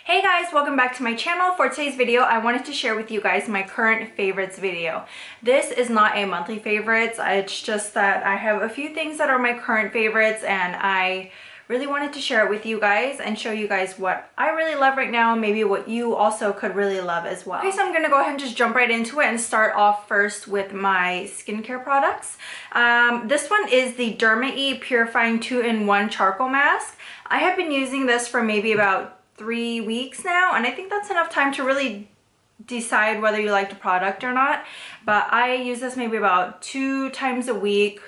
Hey guys, welcome back to my channel. For today's video, I wanted to share with you guys my current favorites video. This is not a monthly favorites, it's just that I have a few things that are my current favorites and I really wanted to share it with you guys and show you guys what I really love right now, maybe what you also could really love as well. Okay, so I'm gonna go ahead and just jump right into it and start off first with my skincare products. This one is the Derma-e Purifying 2-in-1 Charcoal Mask. I have been using this for maybe about 3 weeks now, and I think that's enough time to really decide whether you like the product or not. But I use this maybe about 2 times a week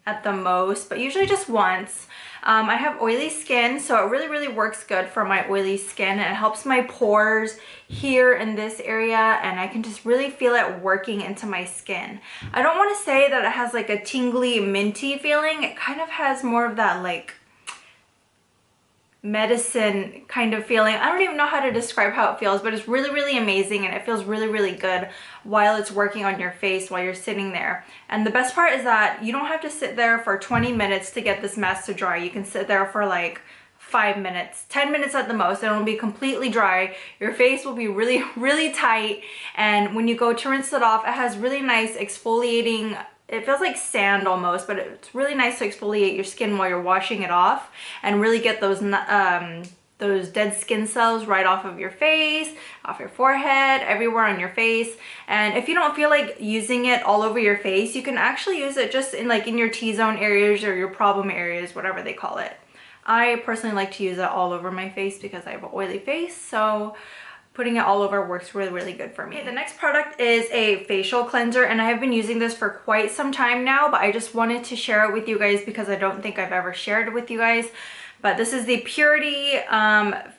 at the most, but usually just once. I have oily skin, so it really works good for my oily skin, and it helps my pores here in this area, and I can just really feel it working into my skin. I don't want to say that it has like a tingly minty feeling. It kind of has more of that like medicine kind of feeling. I don't even know how to describe how it feels, but it's really amazing, and it feels really good while it's working on your face while you're sitting there. And the best part is that you don't have to sit there for 20 minutes to get this mask to dry. You can sit there for like 5 minutes, 10 minutes at the most, and it'll be completely dry. Your face will be really tight, and when you go to rinse it off, it has really nice exfoliating. It feels like sand almost, but it's really nice to exfoliate your skin while you're washing it off and really get those dead skin cells right off of your face, off your forehead, everywhere on your face. And if you don't feel like using it all over your face, you can actually use it just in like in your T-zone areas or your problem areas, whatever they call it. I personally like to use it all over my face because I have an oily face, so putting it all over works really good for me. Okay, the next product is a facial cleanser, and I have been using this for quite some time now, but I just wanted to share it with you guys because I don't think I've ever shared it with you guys. But this is the Purity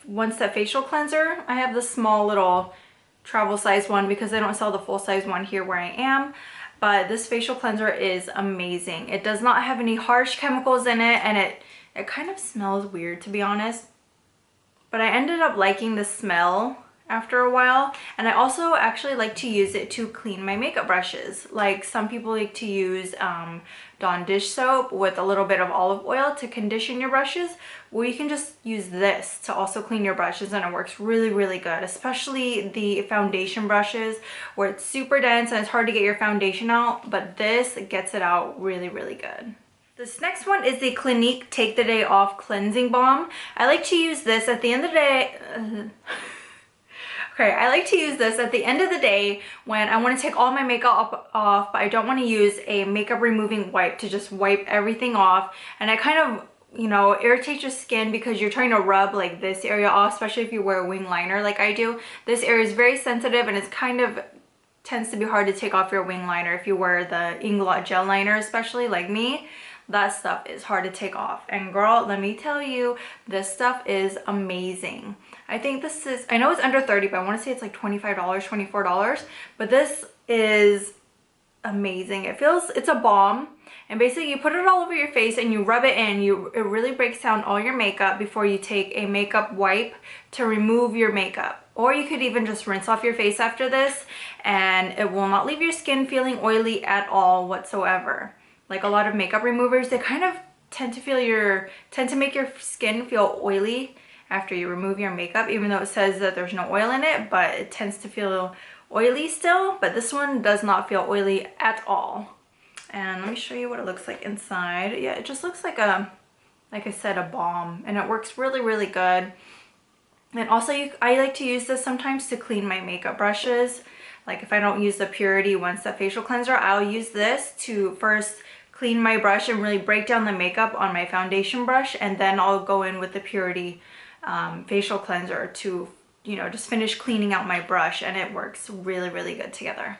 One Step Facial Cleanser. I have the small little travel size one because they don't sell the full size one here where I am. But this facial cleanser is amazing. It does not have any harsh chemicals in it, and it kind of smells weird, to be honest. But I ended up liking the smell after a while, and I also actually like to use it to clean my makeup brushes. Like some people like to use Dawn dish soap with a little bit of olive oil to condition your brushes. Well, you can just use this to also clean your brushes, and it works really good, especially the foundation brushes where it's super dense and it's hard to get your foundation out, but this gets it out really good. This next one is the Clinique Take the Day Off Cleansing Balm. I like to use this at the end of the day. Okay, I like to use this at the end of the day when I want to take all my makeup off, but I don't want to use a makeup removing wipe to just wipe everything off. And I kind of, you know, irritate your skin because you're trying to rub like this area off, especially if you wear a wing liner like I do. This area is very sensitive, and it's kind of tends to be hard to take off your wing liner if you wear the Inglot gel liner, especially like me. That stuff is hard to take off, and girl, let me tell you, this stuff is amazing. I think this is, I know it's under 30, but I want to say it's like $25, $24, but this is amazing. It's a balm, and basically you put it all over your face and you rub it in. It really breaks down all your makeup before you take a makeup wipe to remove your makeup. Or you could even just rinse off your face after this, and it will not leave your skin feeling oily at all whatsoever. Like a lot of makeup removers, they kind of tend to make your skin feel oily after you remove your makeup, even though it says that there's no oil in it, but it tends to feel oily still. But this one does not feel oily at all. And let me show you what it looks like inside. Yeah, it just looks like like I said, a balm, and it works really good. And also I like to use this sometimes to clean my makeup brushes. Like if I don't use the Purity One Step Facial Cleanser, I'll use this to first clean my brush and really break down the makeup on my foundation brush, and then I'll go in with the Purity facial cleanser to, you know, just finish cleaning out my brush, and it works really good together.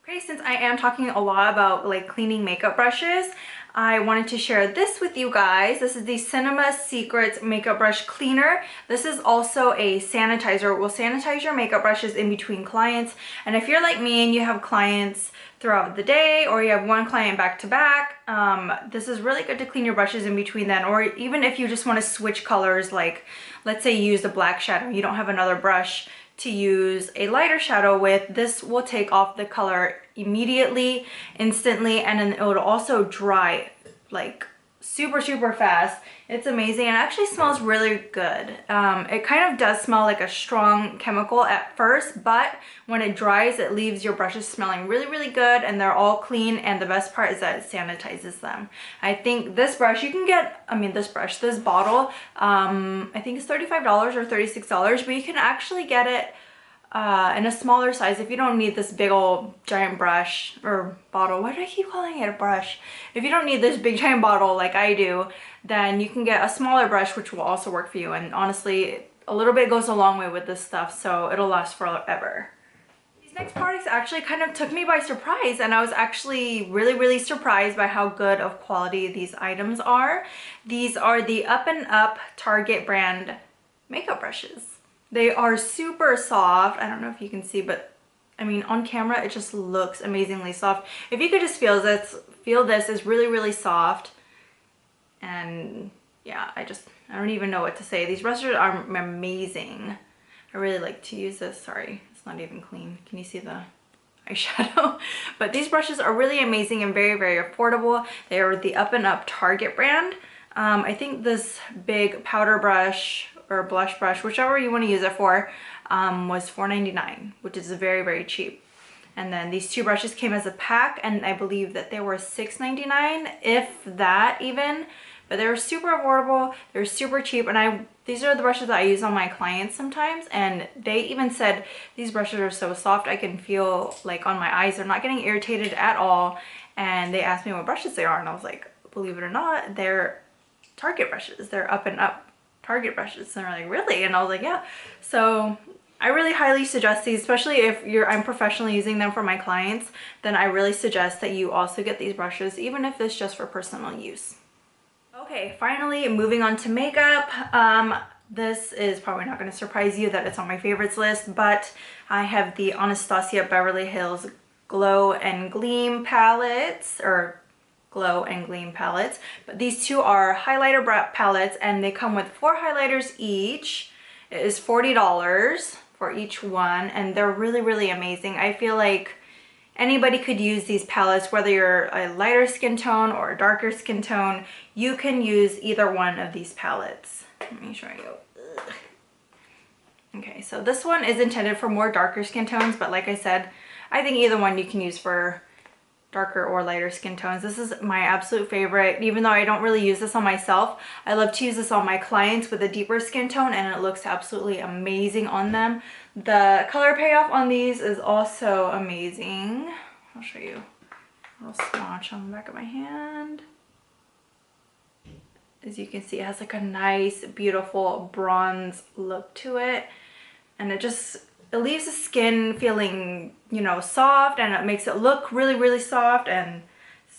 Okay, since I am talking a lot about like cleaning makeup brushes, I wanted to share this with you guys. This is the Cinema Secrets Makeup Brush Cleaner. This is also a sanitizer. It will sanitize your makeup brushes in between clients. And if you're like me and you have clients throughout the day, or you have one client back to back, this is really good to clean your brushes in between then. Or even if you just want to switch colors, like let's say you use a black shadow, you don't have another brush to use a lighter shadow with, this will take off the color immediately, instantly, and then it will also dry like super fast. It's amazing. It actually smells really good. It kind of does smell like a strong chemical at first, but when it dries, it leaves your brushes smelling really good, and they're all clean, and the best part is that it sanitizes them. I think this brush you can get, this bottle, I think it's $35 or $36, but you can actually get it in a smaller size if you don't need this big old giant brush or bottle. Why do I keep calling it a brush? If you don't need this big giant bottle like I do, then you can get a smaller brush, which will also work for you. And honestly, a little bit goes a long way with this stuff, so it'll last forever. These next products actually kind of took me by surprise, and I was actually really surprised by how good of quality these items are. These are the Up and Up Target brand makeup brushes. They are super soft. I don't know if you can see, but I mean on camera it just looks amazingly soft. If you could just feel this is really soft. And yeah, I don't even know what to say. These brushes are amazing. I really like to use this. Sorry, it's not even clean. Can you see the eyeshadow? But these brushes are really amazing and very affordable. They are the Up and Up Target brand. I think this big powder brush or blush brush, whichever you want to use it for, was $4.99, which is very cheap. And then these two brushes came as a pack, and I believe that they were $6.99, if that even. But they were super affordable, they're super cheap, and these are the brushes that I use on my clients sometimes, and they even said these brushes are so soft I can feel like on my eyes they're not getting irritated at all. And they asked me what brushes they are, and I was like, believe it or not, they're Target brushes. They're Up and Up Target brushes. And they're like, really? And I was like, yeah. So I really highly suggest these, especially if I'm professionally using them for my clients. Then I really suggest that you also get these brushes, even if it's just for personal use. Okay, finally moving on to makeup. This is probably not going to surprise you that it's on my favorites list, but I have the Anastasia Beverly Hills Glow and Gleam palettes, or Glow and Gleam palettes. But these two are highlighter palettes, and they come with 4 highlighters each. It is $40 for each one, and they're really amazing. I feel like anybody could use these palettes, whether you're a lighter skin tone or a darker skin tone. You can use either one of these palettes. Let me show you. Ugh. Okay, so this one is intended for more darker skin tones, but like I said, I think either one you can use for darker or lighter skin tones. This is my absolute favorite. Even though I don't really use this on myself, I love to use this on my clients with a deeper skin tone, and it looks absolutely amazing on them. The color payoff on these is also amazing. I'll show you a little swatch on the back of my hand. As you can see, it has like a nice, beautiful bronze look to it, and it leaves the skin feeling, you know, soft, and it makes it look really soft and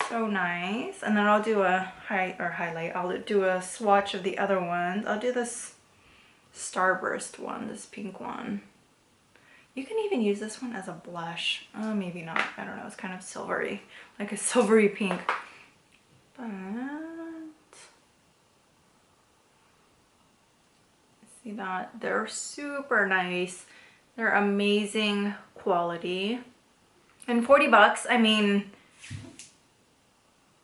so nice. And then I'll do a highlight. I'll do a swatch of the other ones. I'll do this Starburst one, this pink one. You can even use this one as a blush. Maybe not. I don't know. It's kind of silvery, like a silvery pink. But see that? They're super nice. They're amazing quality. And 40 bucks, I mean,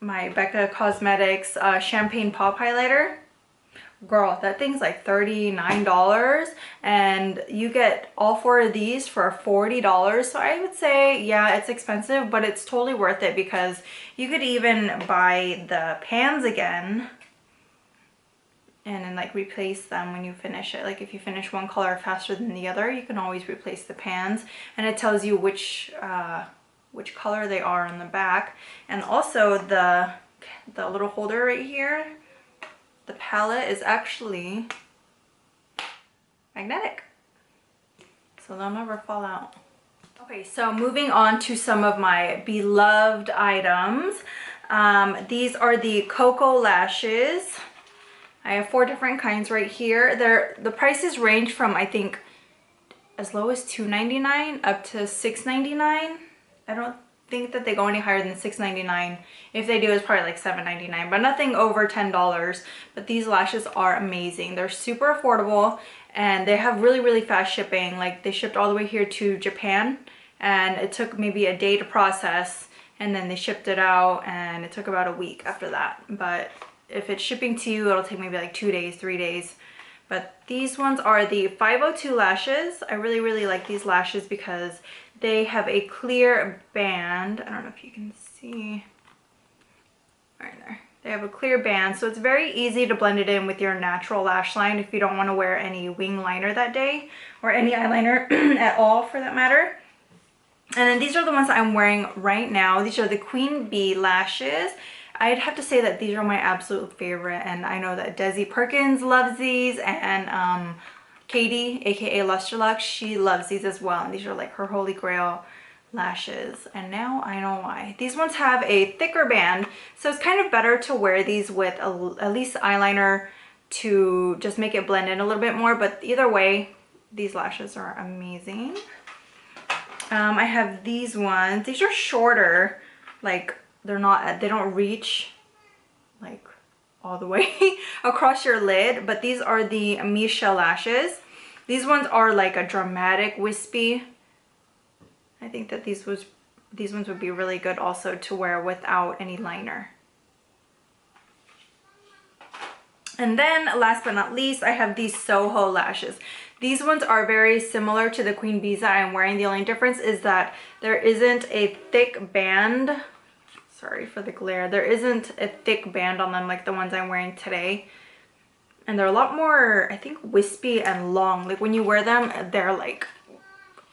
my Becca Cosmetics Champagne Pop Highlighter, girl, that thing's like $39, and you get all 4 of these for $40. So I would say, yeah, it's expensive, but it's totally worth it, because you could even buy the pans again and then like replace them when you finish it. Like if you finish one color faster than the other, you can always replace the pans, and it tells you which color they are on the back. And also the little holder right here, the palette is actually magnetic, so they'll never fall out. Okay, so moving on to some of my beloved items. These are the KoKo Lashes. I have 4 different kinds right here. The prices range from, I think, as low as $2.99 up to $6.99. I don't think that they go any higher than $6.99. If they do, it's probably like $7.99, but nothing over $10. But these lashes are amazing. They're super affordable, and they have really fast shipping. Like they shipped all the way here to Japan, and it took maybe a day to process, and then they shipped it out, and it took about a week after that. But if it's shipping to you, it'll take maybe like 2 days, 3 days. But these ones are the 502 lashes. I really, really like these lashes because they have a clear band. I don't know if you can see right there. They have a clear band, so it's very easy to blend it in with your natural lash line if you don't want to wear any wing liner that day, or any eyeliner at all for that matter. And then these are the ones that I'm wearing right now. These are the Queen Bee lashes. I'd have to say that these are my absolute favorite, and I know that Desi Perkins loves these, and Katie, aka Lustrelux, she loves these as well, and these are like her holy grail lashes. And now I know why. These ones have a thicker band, so it's kind of better to wear these with at least eyeliner to just make it blend in a little bit more. But either way, these lashes are amazing. I have these ones. These are shorter, like they don't reach like all the way across your lid, but these are the Misha lashes. These ones are like a dramatic wispy. I think that these ones would be really good also to wear without any liner. And then last but not least, I have these Soho lashes. These ones are very similar to the Queen Bees that I'm wearing. The only difference is that there isn't a thick band. Sorry for the glare. There isn't a thick band on them like the ones I'm wearing today. And they're a lot more, I think, wispy and long. Like when you wear them, they're like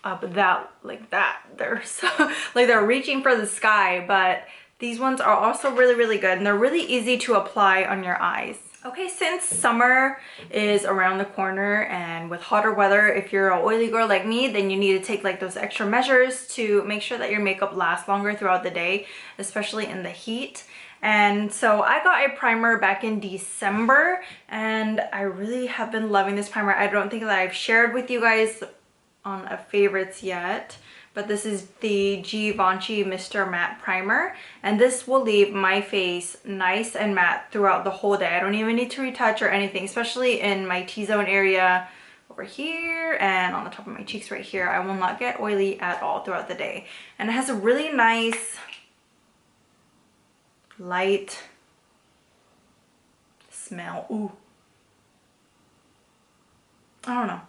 up that, like that. They're so, like they're reaching for the sky. But these ones are also really, really good. And they're really easy to apply on your eyes. Okay, since summer is around the corner and with hotter weather, if you're an oily girl like me, then you need to take like those extra measures to make sure that your makeup lasts longer throughout the day, especially in the heat. And so I got a primer back in December, and I really have been loving this primer. I don't think that I've shared with you guys on a favorites yet, but this is the Givenchy Mr. Matte Primer, and this will leave my face nice and matte throughout the whole day. I don't even need to retouch or anything, especially in my T-zone area over here and on the top of my cheeks right here. I will not get oily at all throughout the day. And it has a really nice light smell. Ooh, I don't know.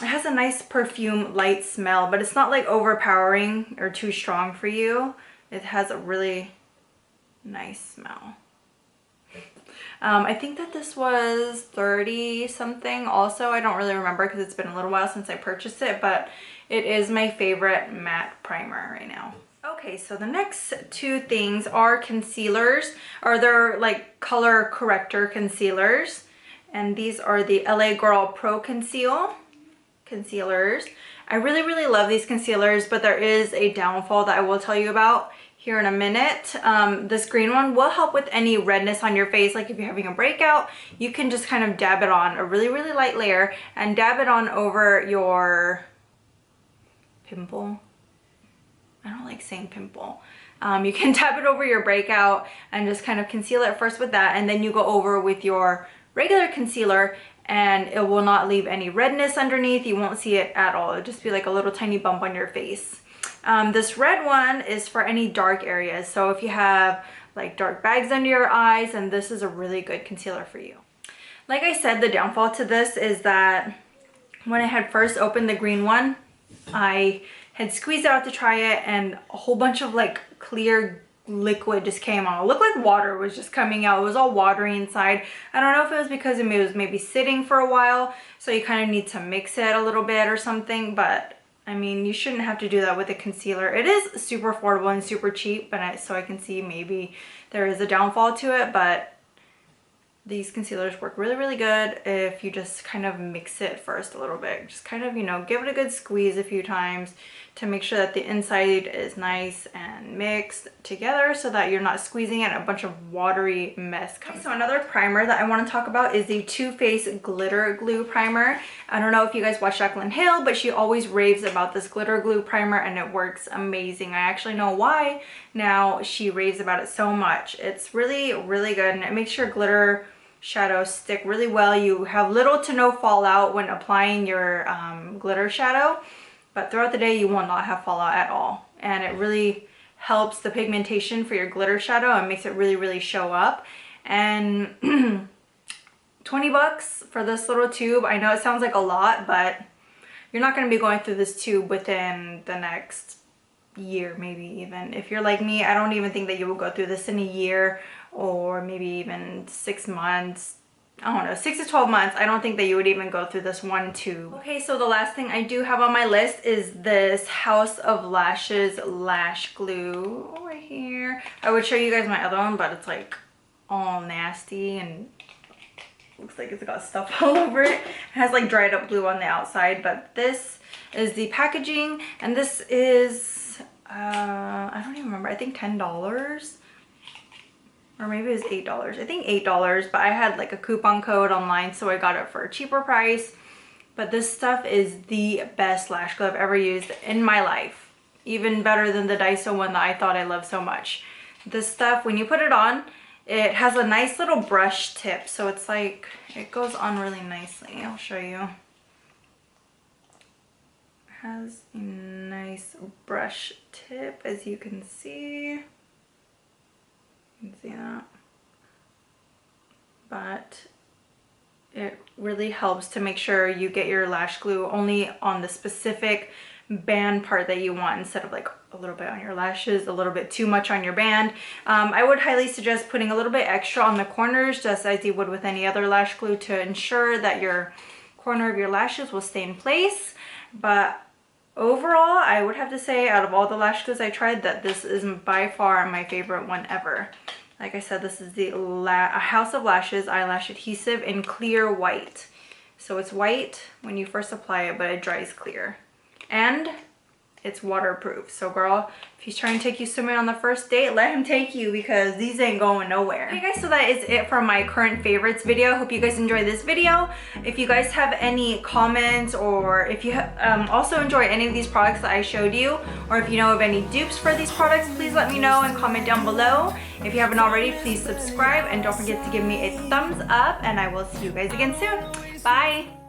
It has a nice perfume light smell, but it's not like overpowering or too strong for you. It has a really nice smell. I think that this was 30 something also. I don't really remember because it's been a little while since I purchased it, but it is my favorite matte primer right now. Okay, so the next two things are concealers, or they're like color corrector concealers. And these are the LA Girl Pro concealers. I really, really love these concealers, but there is a downfall that I will tell you about here in a minute. This green one will help with any redness on your face. Like if you're having a breakout, you can just kind of dab it on a really, really light layer and dab it on over your pimple. I don't like saying pimple. You can dab it over your breakout and just kind of conceal it first with that, and then you go over with your regular concealer, and it will not leave any redness underneath. You won't see it at all. It'll just be like a little tiny bump on your face. This red one is for any dark areas. So if you have like dark bags under your eyes, and this is a really good concealer for you. Like I said, the downfall to this is that when I had first opened the green one, I had squeezed it out to try it, and a whole bunch of like clear liquid just came out. It looked like water was just coming out. It was all watery inside. I don't know if it was because it was maybe sitting for a while, so you kind of need to mix it a little bit or something, but I mean, you shouldn't have to do that with a concealer. It is super affordable and super cheap, but so I can see maybe there is a downfall to it, but these concealers work really, really good if you just kind of mix it first a little bit. Just kind of, you know, give it a good squeeze a few times to make sure that the inside is nice and mixed together so that you're not squeezing it and a bunch of watery mess comes. Okay, so another primer that I want to talk about is the Too Faced Glitter Glue Primer. I don't know if you guys watch Jaclyn Hill, but she always raves about this glitter glue primer, and it works amazing. I actually know why now she raves about it so much. It's really, really good, and it makes your glitter shadows stick really well. You have little to no fallout when applying your glitter shadow, but throughout the day you will not have fallout at all, and it really helps the pigmentation for your glitter shadow and makes it really, really show up. and 20 bucks for this little tube. I know it sounds like a lot, but you're not going to be going through this tube within the next year, maybe even. If you're like me, I don't even think that you will go through this in a year, or maybe even 6 months. I don't know, 6 to 12 months. I don't think that you would even go through this one tube. Okay, so the last thing I do have on my list is this House of Lashes Lash Glue right here. I would show you guys my other one, but it's like all nasty and looks like it's got stuff all over it. It has like dried up glue on the outside, but this is the packaging, and this is, I don't even remember, I think $10. Or maybe it was $8. I think $8, but I had like a coupon code online, so I got it for a cheaper price. But this stuff is the best lash glue I've ever used in my life. Even better than the Daiso one that I thought I loved so much. This stuff, when you put it on, it has a nice little brush tip. So it's like, it goes on really nicely. I'll show you. It has a nice brush tip, as you can see. You can see that, but it really helps to make sure you get your lash glue only on the specific band part that you want, instead of like a little bit on your lashes, a little bit too much on your band. I would highly suggest putting a little bit extra on the corners, just as you would with any other lash glue, to ensure that your corner of your lashes will stay in place. But overall, I would have to say, out of all the lash glues I tried, that this is by far my favorite one ever. Like I said, this is the House of Lashes eyelash adhesive in clear white. So it's white when you first apply it, but it dries clear. And it's waterproof. So girl, if he's trying to take you swimming on the first date, let him take you, because these ain't going nowhere. Okay guys, so that is it for my current favorites video. Hope you guys enjoyed this video. If you guys have any comments, or if you also enjoy any of these products that I showed you, or if you know of any dupes for these products, please let me know and comment down below. If you haven't already, please subscribe, and don't forget to give me a thumbs up, and I will see you guys again soon. Bye!